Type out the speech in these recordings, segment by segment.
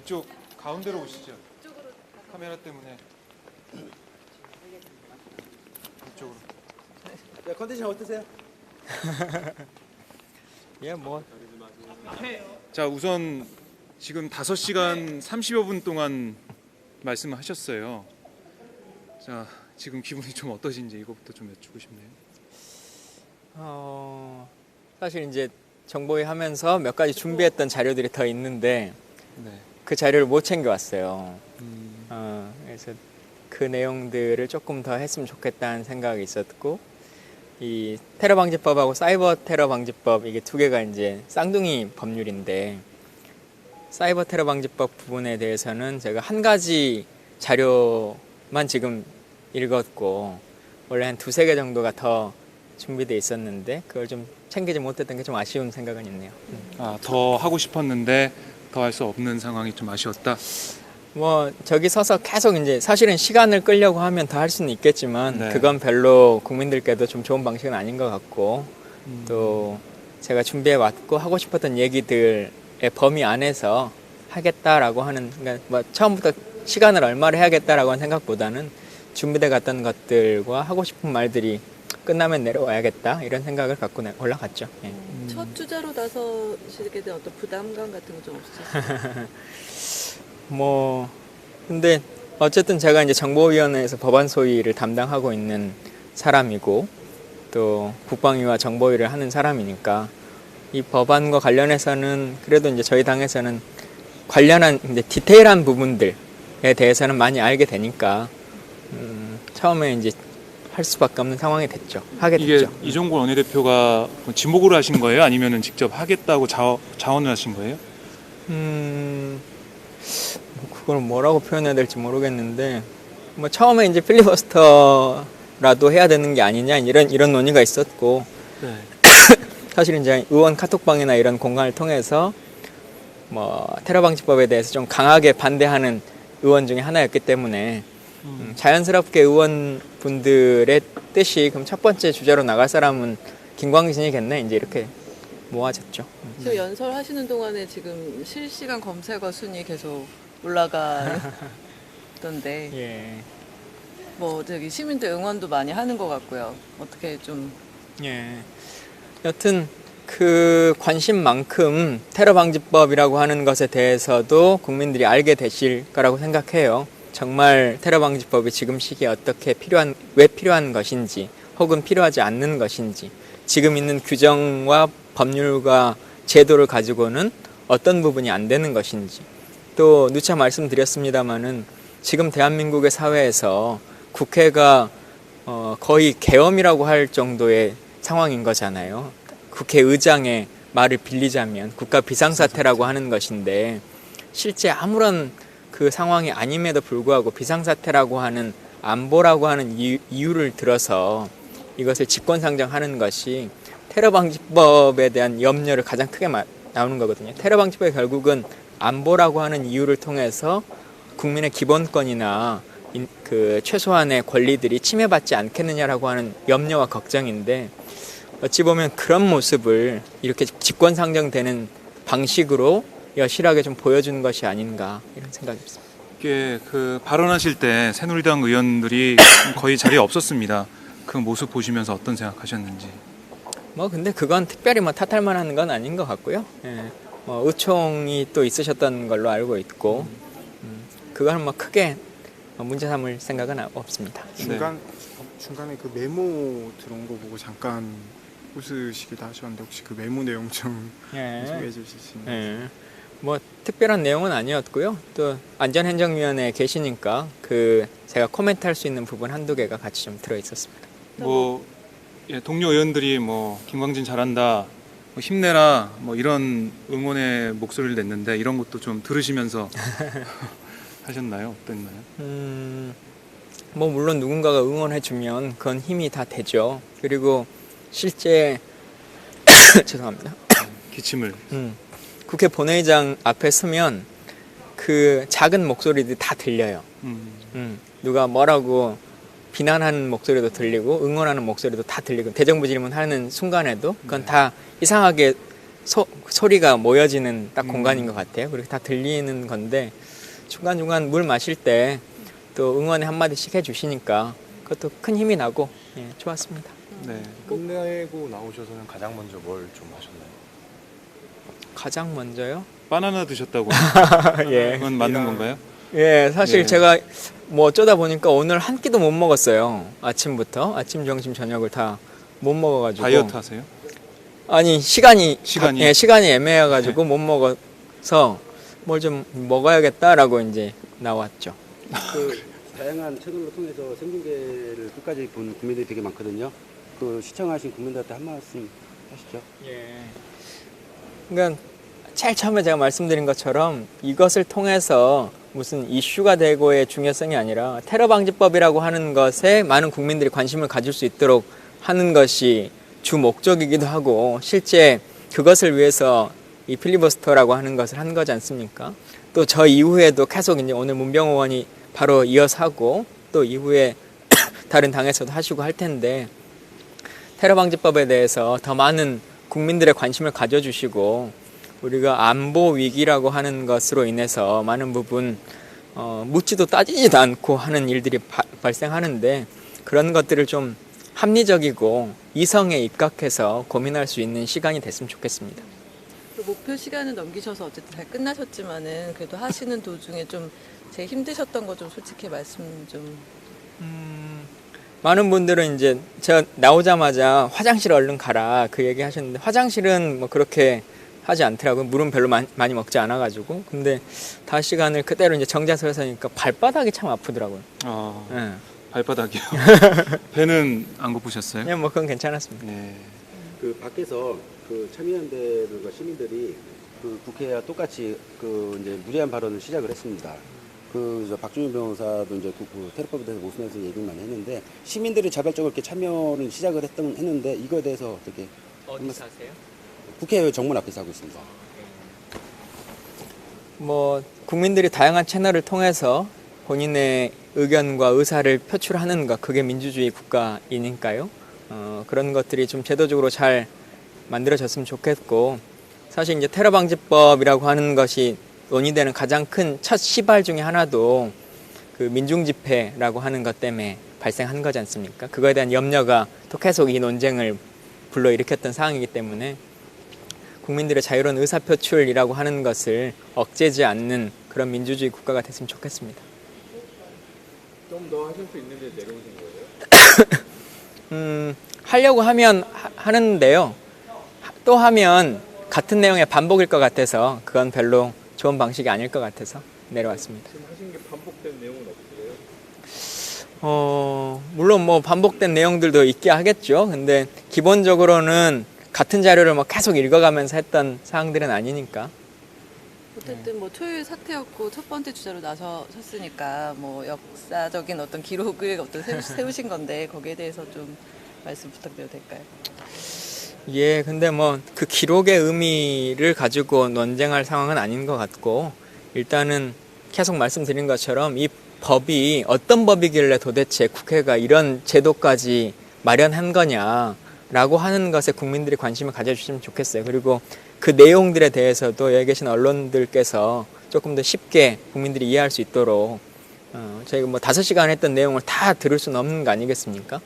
이쪽 가운데로 오시죠. 카메라 때문에 이쪽으로. 야, 컨디션 어떠세요? 예, 뭐 자, 우선 지금 5시간 30여 분 동안 말씀을 하셨어요. 자, 지금 기분이 좀 어떠신지 이거부터 좀 여쭙고 싶네요. 사실 이제 정보위 하면서 몇 가지 준비했던 자료들이 더 있는데 네. 그 자료를 못 챙겨왔어요. 그래서 그 내용들을 조금 더 했으면 좋겠다는 생각이 있었고, 이 테러 방지법하고 사이버 테러 방지법, 이게 두 개가 이제 쌍둥이 법률인데, 사이버 테러 방지법 부분에 대해서는 제가 한 가지 자료만 지금 읽었고, 원래 한 두세 개 정도가 더 준비되어 있었는데 그걸 좀 챙기지 못했던 게 좀 아쉬운 생각은 있네요. 아, 더 하고 싶었는데 더 할 수 없는 상황이 좀 아쉬웠다. 뭐 저기 서서 계속 이제 사실은 시간을 끌려고 하면 더 할 수는 있겠지만 네. 그건 별로 국민들께도 좀 좋은 방식은 아닌 것 같고, 또 제가 준비해 왔고 하고 싶었던 얘기들의 범위 안에서 하겠다라고 하는, 그러니까 뭐 처음부터 시간을 얼마를 해야겠다라고 하는 생각보다는 준비돼 갔던 것들과 하고 싶은 말들이 끝나면 내려와야겠다 이런 생각을 갖고 올라갔죠. 예. 첫 주자로 나서시게 된 어떤 부담감 같은 거 좀 없으셨어요? 뭐 근데 어쨌든 제가 이제 정보위원회에서 법안 소위를 담당하고 있는 사람이고 또 국방위와 정보위를 하는 사람이니까 이 법안과 관련해서는 그래도 이제 저희 당에서는 관련한 이제 디테일한 부분들에 대해서는 많이 알게 되니까 처음에 이제 할 수밖에 없는 상황이 됐죠. 하게 이게 됐죠. 이종걸 원내대표가 뭐 지목으로 하신 거예요? 아니면은 직접 하겠다고 자원을 하신 거예요? 뭐 그걸 뭐라고 표현해야 될지 모르겠는데, 뭐 처음에 이제 필리버스터라도 해야 되는 게 아니냐 이런 논의가 있었고, 네. 사실 이제 의원 카톡방이나 이런 공간을 통해서 뭐 테러 방지법에 대해서 좀 강하게 반대하는 의원 중에 하나였기 때문에 자연스럽게 의원분들의 뜻이 그럼 첫 번째 주자로 나갈 사람은 김광진이겠네, 이제 이렇게 모아졌죠. 지금 연설하시는 동안에 지금 실시간 검색어 순위 계속 올라가던데 예. 뭐 저기 시민들 응원도 많이 하는 것 같고요. 어떻게 좀 예. 여튼 그 관심만큼 테러 방지법이라고 하는 것에 대해서도 국민들이 알게 되실 거라고 생각해요. 정말 테러 방지법이 지금 시기에 어떻게 왜 필요한 것인지, 혹은 필요하지 않는 것인지, 지금 있는 규정과 법률과 제도를 가지고는 어떤 부분이 안 되는 것인지, 또 누차 말씀드렸습니다마는 지금 대한민국의 사회에서 국회가 거의 계엄이라고 할 정도의 상황인 거잖아요. 국회의장의 말을 빌리자면 국가 비상사태라고 하는 것인데, 실제 아무런 그 상황이 아님에도 불구하고 비상사태라고 하는, 안보라고 하는 이유를 들어서 이것을 직권상정하는 것이 테러 방지법에 대한 염려를 가장 크게 나오는 거거든요. 테러 방지법이 결국은 안보라고 하는 이유를 통해서 국민의 기본권이나 그 최소한의 권리들이 침해받지 않겠느냐라고 하는 염려와 걱정인데, 어찌 보면 그런 모습을 이렇게 직권상정되는 방식으로 여실하게 좀 보여주는 것이 아닌가, 이런 생각이 듭니다. 이게 그 발언하실 때 새누리당 의원들이 거의 자리에 없었습니다. 그 모습 보시면서 어떤 생각하셨는지. 뭐 근데 그건 특별히 뭐 탓할 만한 건 아닌 것 같고요. 예. 뭐 의총이 또 있으셨던 걸로 알고 있고, 그건 뭐 크게 문제 삼을 생각은 없습니다. 중간에 그 메모 들어온 거 보고 잠깐 웃으시기도 하셨는데 혹시 그 메모 내용 좀 소개해 주실 수 있나요? 예. 뭐 특별한 내용은 아니었고요. 또 안전행정위원회에 계시니까 그 제가 코멘트할 수 있는 부분 한두 개가 같이 좀 들어 있었습니다. 뭐 예, 동료 의원들이 뭐 김광진 잘한다, 뭐 힘내라, 뭐 이런 응원의 목소리를 냈는데 이런 것도 좀 들으시면서 하셨나요? 어땠나요? 뭐 물론 누군가가 응원해주면 그건 힘이 다 되죠. 그리고 실제 죄송합니다. 기침을. 국회 본회의장 앞에 서면 그 작은 목소리들이 다 들려요. 누가 뭐라고 비난하는 목소리도 들리고 응원하는 목소리도 다 들리고, 대정부 질문하는 순간에도 그건 다 이상하게 소리가 모여지는 딱 공간인 것 같아요. 그렇게 다 들리는 건데 중간중간 물 마실 때 또 응원에 한마디씩 해주시니까 그것도 큰 힘이 나고 예, 좋았습니다. 네. 끝내고 나오셔서는 가장 먼저 뭘 좀 하셨나요? 가장 먼저요? 바나나 드셨다고. 예. 그건 맞는 건가요? 예, 사실 네. 제가 뭐 어쩌다 보니까 오늘 한 끼도 못 먹었어요. 아침부터 아침, 점심, 저녁을 다 못 먹어가지고. 다이어트 하세요? 아니 시간이 시간이? 예, 시간이 애매해가지고 못 먹어서 뭘 좀 먹어야겠다라고 이제 나왔죠. 그 다양한 채널을 통해서 생중계를 끝까지 본 국민들이 되게 많거든요. 또 시청하신 국민들한테 한 말씀 하시죠. 예. 그러니까 제일 처음에 제가 말씀드린 것처럼 이것을 통해서 무슨 이슈가 되고의 중요성이 아니라 테러 방지법이라고 하는 것에 많은 국민들이 관심을 가질 수 있도록 하는 것이 주 목적이기도 하고 실제 그것을 위해서 이 필리버스터라고 하는 것을 한 거지 않습니까? 또 저 이후에도 계속 이제 오늘 문병호 의원이 바로 이어서 하고 또 이후에 다른 당에서도 하시고 할 텐데 테러 방지법에 대해서 더 많은 국민들의 관심을 가져주시고 우리가 안보 위기라고 하는 것으로 인해서 많은 부분 묻지도 따지지도 않고 하는 일들이 발생하는데 그런 것들을 좀 합리적이고 이성에 입각해서 고민할 수 있는 시간이 됐으면 좋겠습니다. 그 목표 시간을 넘기셔서 어쨌든 잘 끝나셨지만은 그래도 하시는 도중에 좀 제일 힘드셨던 거 좀 솔직히 말씀 좀. 많은 분들은 이제 제가 나오자마자 화장실 얼른 가라 그 얘기 하셨는데 화장실은 뭐 그렇게 하지 않더라고요. 물은 별로 많이 먹지 않아가지고. 근데 5시간을 그대로 이제 정자석에 서니까 발바닥이 참 아프더라고요. 예. 발바닥이요. 배는 안 고프셨어요? 그냥 뭐 그건 괜찮았습니다. 네. 그 밖에서 그 참여연대들과 시민들이 그 국회와 똑같이 그 이제 무리한 발언을 시작을 했습니다. 그 박준희 변호사도 이제 그 테러법에 대해서 모순해서 얘기를 많이 했는데 시민들이 자발적으로 이렇게 참여를 시작을 했는데 이거에 대해서 어떻게 어디서 하세요? 국회 정문 앞에서 하고 있습니다. 뭐 국민들이 다양한 채널을 통해서 본인의 의견과 의사를 표출하는 것 그게 민주주의 국가이니까요. 그런 것들이 좀 제도적으로 잘 만들어졌으면 좋겠고 사실 이제 테러 방지법이라고 하는 것이 논의되는 가장 큰 첫 시발 중에 하나도 그 민중 집회라고 하는 것 때문에 발생한 거지 않습니까? 그거에 대한 염려가 또 계속 이 논쟁을 불러일으켰던 상황이기 때문에 국민들의 자유로운 의사표출이라고 하는 것을 억제지 않는 그런 민주주의 국가가 됐으면 좋겠습니다. 좀 더 하실 수 있는데 내려오신 거예요? 하려고 하면 하는데요. 또 하면 같은 내용의 반복일 것 같아서 그건 별로 좋은 방식이 아닐 것 같아서 내려왔습니다. 지금 하신 게 반복된 내용은 없으세요? 물론 뭐 반복된 내용들도 있게 하겠죠. 근데 기본적으로는 같은 자료를 뭐 계속 읽어가면서 했던 사항들은 아니니까. 어쨌든 뭐 토요일 사태였고 첫 번째 주자로 나서셨으니까 뭐 역사적인 어떤 기록을 세우신 건데 거기에 대해서 좀 말씀 부탁드려도 될까요? 예, 근데 뭐 그 기록의 의미를 가지고 논쟁할 상황은 아닌 것 같고 일단은 계속 말씀드린 것처럼 이 법이 어떤 법이길래 도대체 국회가 이런 제도까지 마련한 거냐라고 하는 것에 국민들이 관심을 가져주시면 좋겠어요. 그리고 그 내용들에 대해서도 여기 계신 언론들께서 조금 더 쉽게 국민들이 이해할 수 있도록 저희가 뭐 5시간 했던 내용을 다 들을 수는 없는 거 아니겠습니까?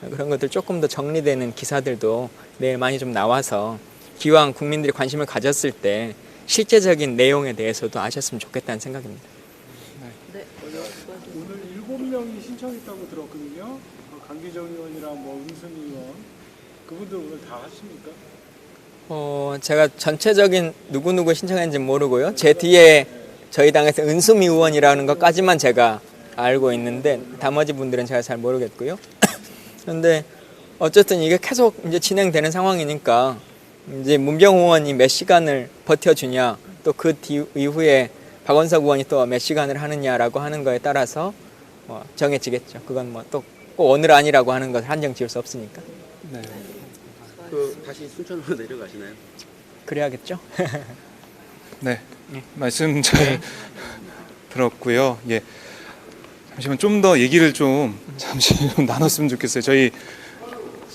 그런 것들 조금 더 정리되는 기사들도 내일 많이 좀 나와서 기왕 국민들이 관심을 가졌을 때 실제적인 내용에 대해서도 아셨으면 좋겠다는 생각입니다. 네. 오늘 7명이 신청했다고 들었거든요. 강기정 의원이랑 뭐 은순 의원 그분들 오늘 다 하십니까? 제가 전체적인 누구 신청했는지 모르고요. 제 뒤에 저희 당에서 은수미 의원이라는 것까지만 제가 알고 있는데 나머지 분들은 제가 잘 모르겠고요. 그런데 어쨌든 이게 계속 이제 진행되는 상황이니까 이제 문병호 의원이 몇 시간을 버텨주냐 또 그 이후에 박원석 의원이 또 몇 시간을 하느냐라고 하는 거에 따라서 정해지겠죠. 그건 뭐 또 꼭 오늘 아니라고 하는 것을 한정 지을 수 없으니까. 네. 그 다시 순천으로 내려가시나요? 그래야겠죠. 네. 말씀 잘 들었고요. 예. 잠시만 좀 더 얘기를 좀 잠시 좀 나눴으면 좋겠어요. 저희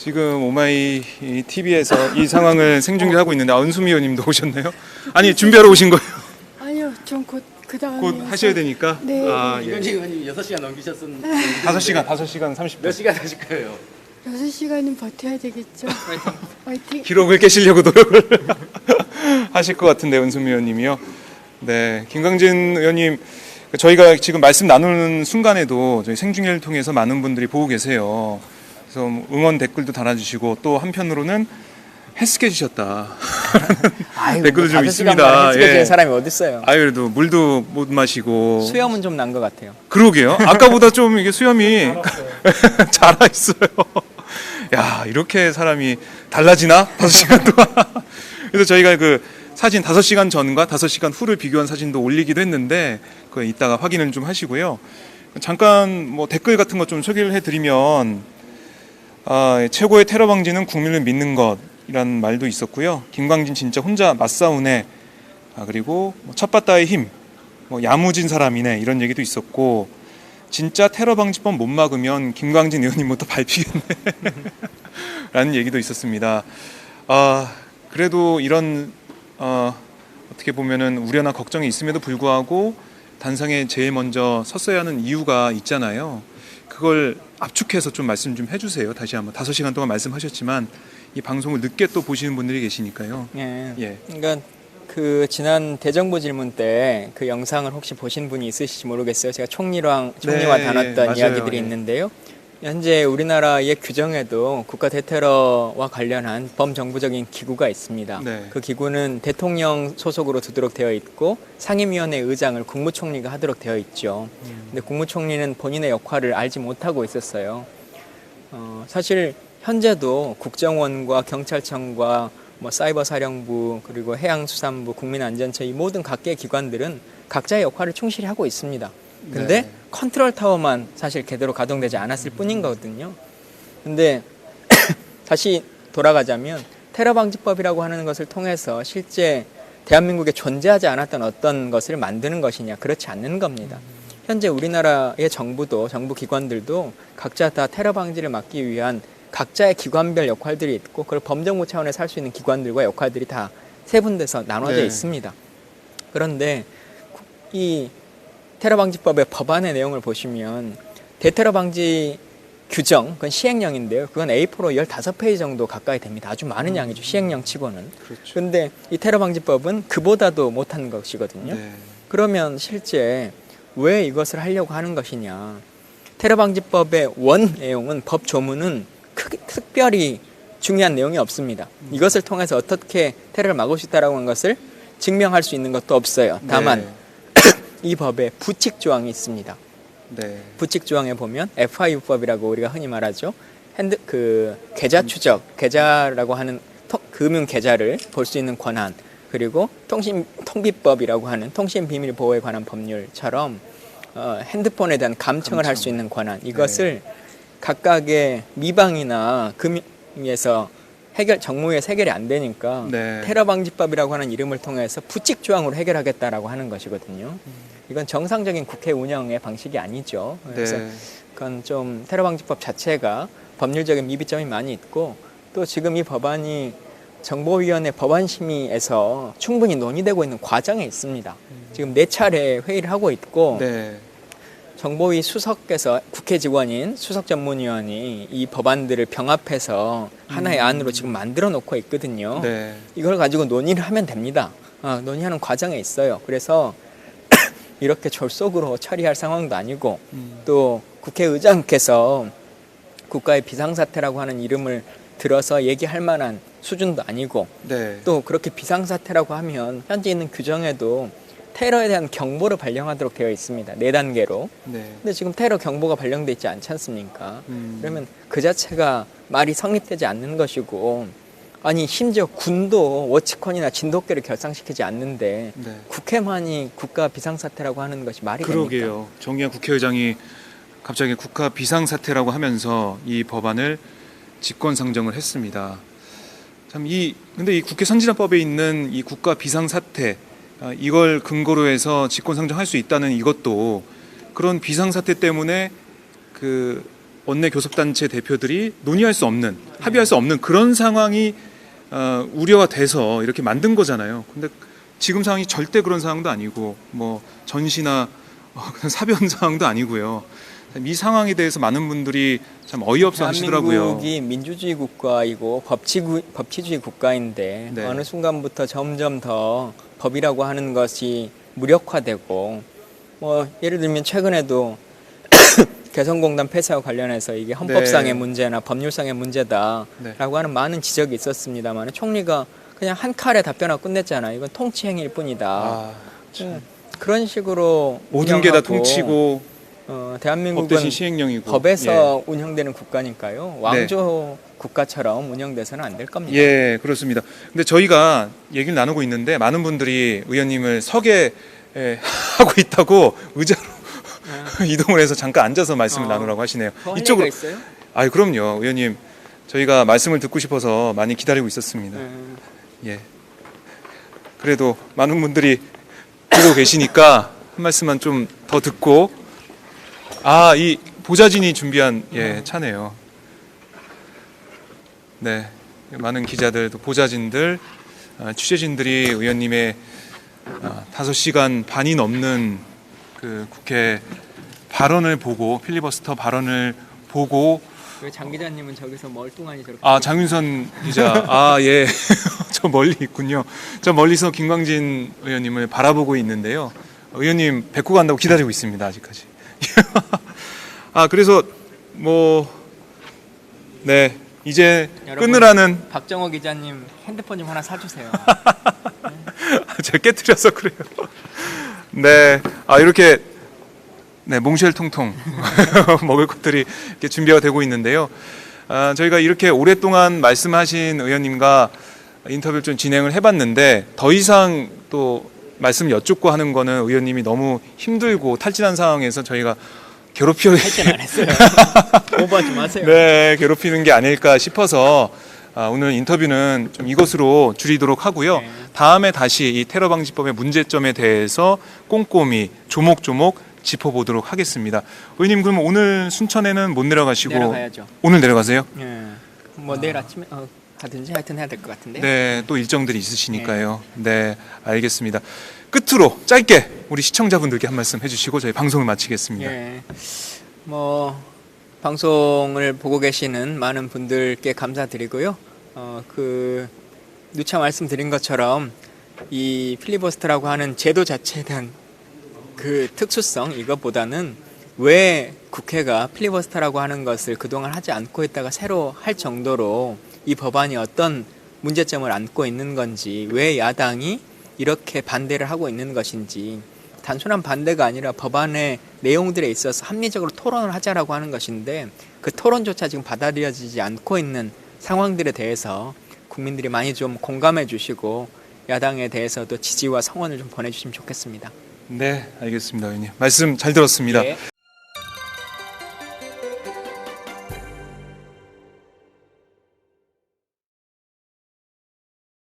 지금 오마이 TV에서 이 상황을 생중계하고 있는데 은수미 의원님도 오셨네요? 아니 준비하러 오신 거예요? 아니요, 좀 곧 그 다음에 곧 하셔야 되니까. 네. 아, 예. 김현지 의원님 6시간 넘기셨은 5시간 30분. 몇 시간 하실 거예요? 6시간은 버텨야 되겠죠. 화이팅. 기록을 깨시려고 노력을 하실 것 같은데 은수미 의원님이요. 네, 김광진 의원님 저희가 지금 말씀 나누는 순간에도 저희 생중계를 통해서 많은 분들이 보고 계세요. 그래서 응원 댓글도 달아주시고 또 한편으로는 헬스케 주셨다. 아유, 댓글도 좀 5시간 있습니다. 만에 헬스케 예. 사람이 어디 있어요? 아유 그래도 물도 못 마시고 수염은 좀 난 것 같아요. 그러게요. 아까보다 좀 이게 수염이 자라 있어요. 야 이렇게 사람이 달라지나? 5시간 동안. 그래서 저희가 그 사진 5시간 전과 5시간 후를 비교한 사진도 올리기도 했는데 그 이따가 확인을 좀 하시고요. 잠깐 뭐 댓글 같은 것 좀 소개를 해드리면 최고의 테러 방지는 국민을 믿는 것이라는 말도 있었고요. 김광진 진짜 혼자 맞싸우네. 그리고 첫바다의 힘, 야무진 사람이네 이런 얘기도 있었고 진짜 테러 방지법 못 막으면 김광진 의원님부터 밟히겠네 라는 얘기도 있었습니다. 그래도 이런 어떻게 보면은 우려나 걱정이 있음에도 불구하고 단상에 제일 먼저 섰어야 하는 이유가 있잖아요. 그걸 압축해서 좀 말씀 좀 해주세요. 다시 한번 5시간 동안 말씀하셨지만 이 방송을 늦게 또 보시는 분들이 계시니까요. 예. 예. 그러니까 그 지난 대정부 질문 때 그 영상을 혹시 보신 분이 있으실지 모르겠어요. 제가 총리와 네, 나눴던 맞아요. 이야기들이 예. 있는데요. 현재 우리나라의 규정에도 국가 대테러와 관련한 범정부적인 기구가 있습니다. 네. 그 기구는 대통령 소속으로 두도록 되어 있고 상임위원회 의장을 국무총리가 하도록 되어 있죠. 근데 국무총리는 본인의 역할을 알지 못하고 있었어요. 사실 현재도 국정원과 경찰청과 사이버사령부 그리고 해양수산부, 국민안전처 이 모든 각계 기관들은 각자의 역할을 충실히 하고 있습니다. 근데 네. 컨트롤 타워만 사실 제대로 가동되지 않았을 뿐인 거거든요. 근데 다시 돌아가자면 테러 방지법이라고 하는 것을 통해서 실제 대한민국에 존재하지 않았던 어떤 것을 만드는 것이냐, 그렇지 않는 겁니다. 현재 우리나라의 정부도, 정부 기관들도 각자 다 테러 방지를 막기 위한 각자의 기관별 역할들이 있고 그걸 범정부 차원에서 할 수 있는 기관들과 역할들이 다 세분돼서 나눠져 네. 있습니다. 그런데 이 테러 방지법의 법안의 내용을 보시면 대테러 방지 규정, 그건 시행령인데요. 그건 A4로 15페이지 정도 가까이 됩니다. 아주 많은 양이죠. 시행령 치고는. 그렇죠. 그런데 이 테러 방지법은 그보다도 못한 것이거든요. 네. 그러면 실제 왜 이것을 하려고 하는 것이냐. 테러 방지법의 원 내용은, 법 조문은 특별히 중요한 내용이 없습니다. 이것을 통해서 어떻게 테러를 막을 수 있다라고 하는 것을 증명할 수 있는 것도 없어요. 다만 네. 이 법에 부칙 조항이 있습니다. 네. 부칙 조항에 보면 FIU법이라고 우리가 흔히 말하죠. 계좌 추적, 계좌라고 하는 금융 계좌를 볼 수 있는 권한, 그리고 통비법이라고 하는 통신 비밀 보호에 관한 법률처럼 핸드폰에 대한 감청을 할 수 있는 권한, 이것을 각각의 미방이나 금융에서 정무에서 해결이 안 되니까 네. 테러 방지법이라고 하는 이름을 통해서 부칙 조항으로 해결하겠다라고 하는 것이거든요. 이건 정상적인 국회 운영의 방식이 아니죠. 그래서 네. 그건 좀 테러 방지법 자체가 법률적인 미비점이 많이 있고, 또 지금 이 법안이 정보위원회 법안심의에서 충분히 논의되고 있는 과정에 있습니다. 지금 4차례 회의를 하고 있고, 네. 정보위 수석께서 국회 직원인 수석 전문위원이 이 법안들을 병합해서 하나의 안으로 지금 만들어 놓고 있거든요. 네. 이걸 가지고 논의를 하면 됩니다. 논의하는 과정에 있어요. 그래서 이렇게 졸속으로 처리할 상황도 아니고, 또 국회의장께서 국가의 비상사태라고 하는 이름을 들어서 얘기할 만한 수준도 아니고, 네. 또 그렇게 비상사태라고 하면 현재 있는 규정에도 테러에 대한 경보를 발령하도록 되어 있습니다. 4단계로. 네. 근데 지금 테러 경보가 발령돼 있지 않지 않습니까? 음. 그러면 그 자체가 말이 성립되지 않는 것이고, 아니 심지어 군도 워치콘이나 진돗개를 결상시키지 않는데 네. 국회만이 국가 비상사태라고 하는 것이 말이 됩니까? 그러게요. 정의한 국회의장이 갑자기 국가 비상사태라고 하면서 이 법안을 직권상정을 했습니다. 근데 이 국회 선진화법에 있는 이 국가 비상사태, 이걸 근거로 해서 직권상정할 수 있다는 이것도 그런 비상사태 때문에 원내 교섭단체 대표들이 논의할 수 없는, 합의할 수 없는 그런 상황이 우려가 돼서 이렇게 만든 거잖아요. 근데 지금 상황이 절대 그런 상황도 아니고 뭐 전시나 그냥 사변 상황도 아니고요. 이 상황에 대해서 많은 분들이 참 어이없어 하시더라고요. 대한민국이 민주주의 국가이고 법치주의 국가인데 네. 어느 순간부터 점점 더 법이라고 하는 것이 무력화되고 뭐 예를 들면 최근에도 개성공단 폐쇄와 관련해서 이게 헌법상의 네. 문제나 법률상의 문제다라고 네. 하는 많은 지적이 있었습니다만 총리가 그냥 한 칼에 답변하고 끝냈잖아요. 이건 통치행위일 뿐이다. 아, 참. 그런 식으로 모든 게 다 운영하고, 통치고 법 대한민국은 대신 시행령이고 법에서 운영되는 국가니까요. 왕조 국가처럼 운영돼서는 안 될 겁니다. 예, 그렇습니다. 근데 저희가 얘기를 나누고 있는데 많은 분들이 의원님을 서게 하고 있다고 의자로 이동을 해서 잠깐 앉아서 말씀을 나누라고 하시네요. 더 할 이쪽으로. 얘기가 있어요? 아유, 그럼요. 의원님, 저희가 말씀을 듣고 싶어서 많이 기다리고 있었습니다. 예. 그래도 많은 분들이 보고 계시니까 한 말씀만 좀 더 듣고, 아, 이 보좌진이 준비한 차네요. 네, 많은 기자들, 또 보좌진들, 취재진들이 의원님의 5시간 반이 넘는 그 국회 발언을 보고, 필리버스터 발언을 보고, 왜 장 기자님은 저기서 멀뚱하니 저렇게 장윤선 기자, 예, 저 멀리 있군요. 저 멀리서 김광진 의원님을 바라보고 있는데요. 의원님 뵙고 간다고 기다리고 있습니다, 아직까지. 그래서 네, 이제 여러분, 끊으라는. 박정호 기자님 핸드폰 좀 하나 사주세요. 제가 깨뜨려서 그래요. 네, 이렇게 몽쉘통통 먹을 것들이 이렇게 준비가 되고 있는데요. 저희가 이렇게 오랫동안 말씀하신 의원님과 인터뷰를 좀 진행을 해봤는데 더 이상 또 말씀 여쭙고 하는 거는 의원님이 너무 힘들고 탈진한 상황에서 저희가 탈진 안 했어요. 오버하지 마세요. 네, 괴롭히는 게 아닐까 싶어서 오늘 인터뷰는 좀 이것으로 줄이도록 하고요. 네. 다음에 다시 이 테러 방지법의 문제점에 대해서 꼼꼼히 조목조목 짚어보도록 하겠습니다. 의원님, 그럼 오늘 순천에는 못 내려가시고 내려가야죠. 오늘 내려가세요? 예. 뭐 내일 아침에 가든지 하여튼 해야 될 것 같은데. 네, 또 일정들이 있으시니까요. 네, 알겠습니다. 끝으로 짧게 우리 시청자분들께 한 말씀 해주시고 저희 방송을 마치겠습니다. 예. 뭐 방송을 보고 계시는 많은 분들께 감사드리고요. 누차 말씀드린 것처럼 이 필리버스터라고 하는 제도 자체에 대한 그 특수성, 이것보다는 왜 국회가 필리버스터라고 하는 것을 그동안 하지 않고 있다가 새로 할 정도로 이 법안이 어떤 문제점을 안고 있는 건지, 왜 야당이 이렇게 반대를 하고 있는 것인지, 단순한 반대가 아니라 법안의 내용들에 있어서 합리적으로 토론을 하자라고 하는 것인데 그 토론조차 지금 받아들여지지 않고 있는 상황들에 대해서 국민들이 많이 좀 공감해 주시고 야당에 대해서도 지지와 성원을 좀 보내주시면 좋겠습니다. 네, 알겠습니다, 의원님. 말씀 잘 들었습니다. 예.